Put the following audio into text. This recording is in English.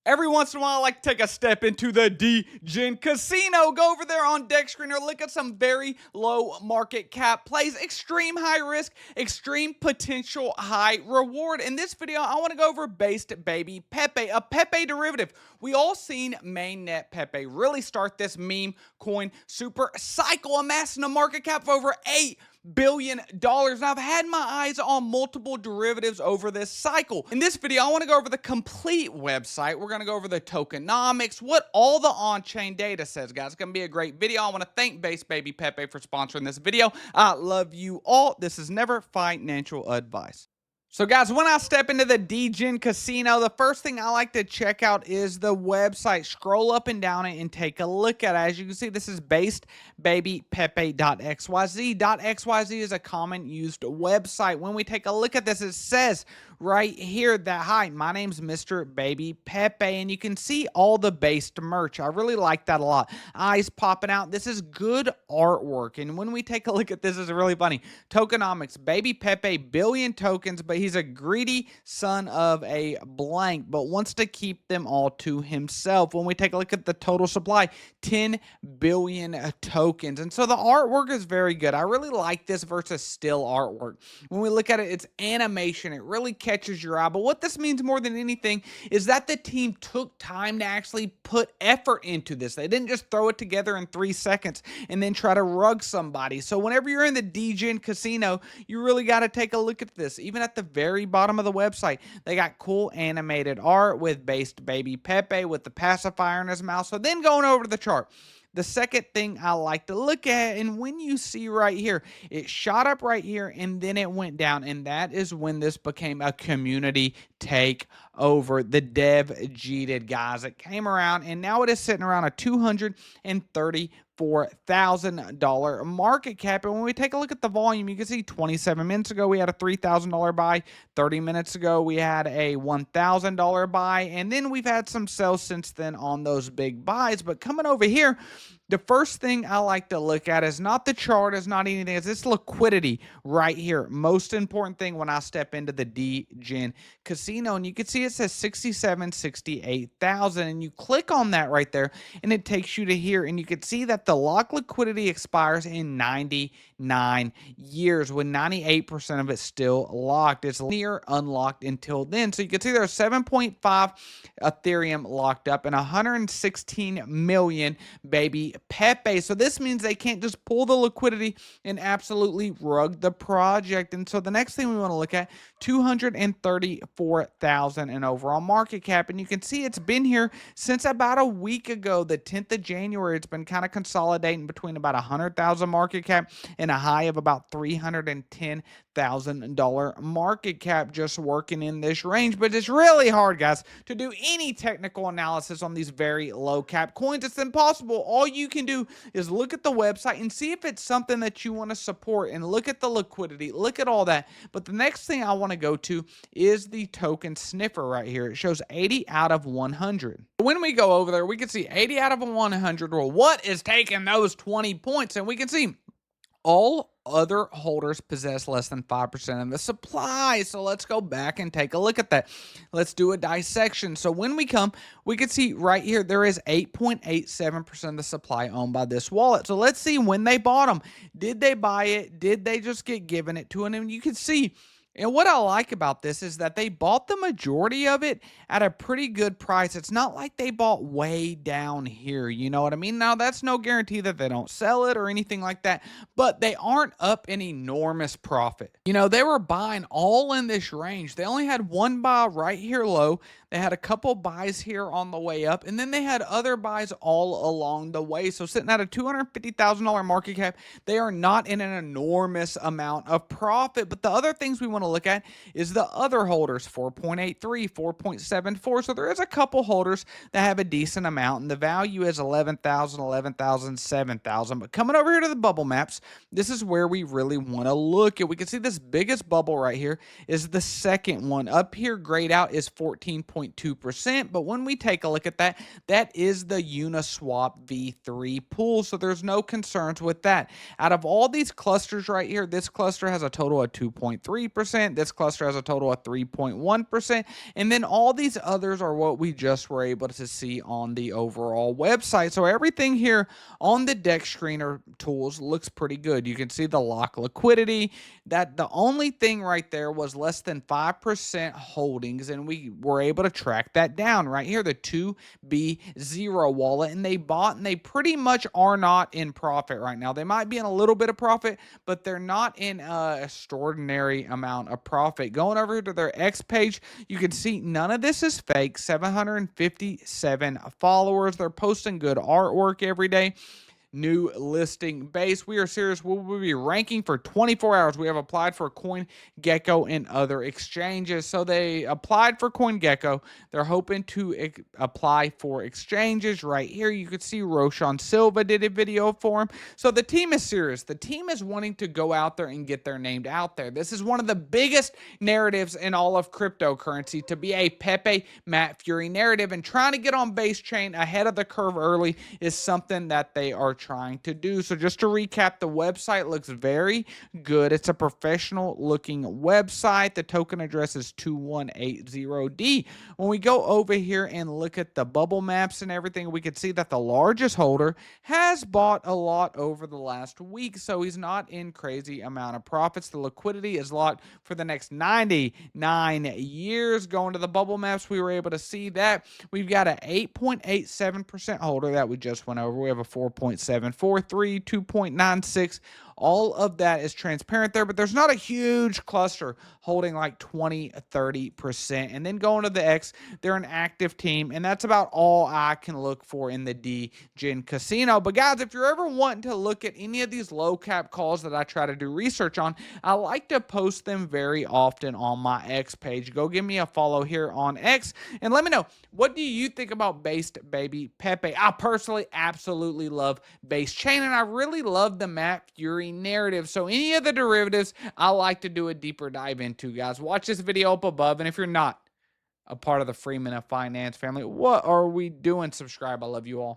Every once in a while, I like to take a step into the D-Gen Casino. Go over there on deck screener, look at some very low market cap plays, extreme high risk, extreme potential high reward. In this video, I want to go over based Baby Pepe, a Pepe derivative. We all seen mainnet Pepe really start this meme coin super cycle, amassing a market cap of over $8 billion. And I've had my eyes on multiple derivatives over this cycle. In this video, I want to go over the complete website. We're going to go over the tokenomics, what all the on-chain data says, guys. It's going to be a great video. I want to thank Baby Pepe for sponsoring this video. I love you all. This is never financial advice. So guys, when I step into the D-Gen Casino, the first thing I like to check out is the website. Scroll up and down it and take a look at it. As you can see, this is based babypepe.xyz. .xyz is a common used website. When we take a look at this, it says right here that, hi, my name's Mr. Baby Pepe, and you can see all the based merch. I really like that a lot. Eyes popping out. This is good artwork. And when we take a look at this, it's really funny. Tokenomics, Baby Pepe, billion tokens, but he's a greedy son of a blank, but wants to keep them all to himself. When we take a look at the total supply, 10 billion tokens. And so the artwork is very good. I really like this versus still artwork. When we look at it, it's animation. It really catches your eye. But what this means more than anything is that the team took time to actually put effort into this. They didn't just throw it together in 3 seconds and then try to rug somebody. So whenever you're in the D-Gen Casino, you really got to take a look at this. Even at the very bottom of the website, they got cool animated art with based Baby Pepe with the pacifier in his mouth. So then going over to the chart, the second thing I like to look at, and when you see right here, it shot up right here and then it went down, and that is when this became a community takeover. The dev cheated, guys. It came around and now it is sitting around a $234,000 market cap. And when we take a look at the volume, you can see 27 minutes ago we had a $3,000 buy, 30 minutes ago we had a $1,000 buy, and then we've had some sales since then on those big buys. But coming over here, the first thing I like to look at is not the chart, is not anything, it's this liquidity right here. Most important thing when I step into the D-Gen Casino, and you can see it says 68,000, and you click on that right there and it takes you to here, and you can see that the lock liquidity expires in 99 years with 98% of it still locked. It's near unlocked until then. So you can see there's 7.5 Ethereum locked up and 116 million Baby Pepe. So this means they can't just pull the liquidity and absolutely rug the project. And so the next thing we want to look at, 234,000 in overall market cap. And you can see it's been here since about a week ago, the 10th of January. It's been kind of consolidating between about 100,000 market cap and a high of about $310,000 market cap, just working in this range. But it's really hard, guys, to do any technical analysis on these very low cap coins. It's impossible. All you can do is look at the website and see if it's something that you want to support, and look at the liquidity, look at all that. But the next thing I want to go to is the token sniffer right here. It shows 80 out of 100. When we go over there, we can see 80 out of 100. Well, what is taking those 20 points? And we can see all other holders possess less than 5% of the supply. So let's go back and take a look at that. Let's do a dissection. So when we come, we can see right here, there is 8.87% of the supply owned by this wallet. So let's see when they bought them. Did they buy it? Did they just get given it to them? And you can see, and what I like about this is that they bought the majority of it at a pretty good price. It's not like they bought way down here. You know what I mean? Now, that's no guarantee that they don't sell it or anything like that, but they aren't up an enormous profit. You know, they were buying all in this range. They only had one buy right here low. They had a couple buys here on the way up, and then they had other buys all along the way. So sitting at a $250,000 market cap, they are not in an enormous amount of profit. But the other things we want to look at is the other holders, 4.83, 4.74. So there is a couple holders that have a decent amount, and the value is 11,000, 11,000, 7,000. But coming over here to the bubble maps, this is where we really want to look at. We can see this biggest bubble right here is the second one. Up here, grayed out, is 14.8. 1.2%. But when we take a look at that, that is the Uniswap V3 pool. So there's no concerns with that. Out of all these clusters right here, this cluster has a total of 2.3%. This cluster has a total of 3.1%. And then all these others are what we just were able to see on the overall website. So everything here on the deck screener tools looks pretty good. You can see the lock liquidity. That the only thing right there was less than 5% holdings, and we were able to track that down right here, the 2B0 wallet, and they bought, and they pretty much are not in profit right now. They might be in a little bit of profit, but they're not in an extraordinary amount of profit. Going over to their X page, you can see none of this is fake. 757 followers. They're posting good artwork every day. New listing base. We are serious. We will be ranking for 24 hours. We have applied for CoinGecko and other exchanges. So they applied for CoinGecko. They're hoping to apply for exchanges. Right here, you could see Roshan Silva did a video for him. So the team is serious. The team is wanting to go out there and get their name out there. This is one of the biggest narratives in all of cryptocurrency, to be a Pepe Matt Furie narrative, and trying to get on base chain ahead of the curve early is something that they are trying to do. So just to recap, the website looks very good. It's a professional looking website. The token address is 2180D. When we go over here and look at the bubble maps and everything, we can see that the largest holder has bought a lot over the last week, so he's not in crazy amount of profits. The liquidity is locked for the next 99 years. Going to the bubble maps, we were able to see that we've got an 8.87% holder that we just went over. We have a 4.743, 2.96. All of that is transparent there, but there's not a huge cluster holding like 20, 30%. And then going to the X, they're an active team, and that's about all I can look for in the DGen casino. But guys, if you're ever wanting to look at any of these low cap calls that I try to do research on, I like to post them very often on my X page. Go give me a follow here on X, and let me know, what do you think about based Baby Pepe? I personally absolutely love base chain, and I really love the Matt Furie narrative. So any of the derivatives, I like to do a deeper dive into, guys. Watch this video up above, and if you're not a part of the Freeman of Finance family, what are we doing? Subscribe. I love you all.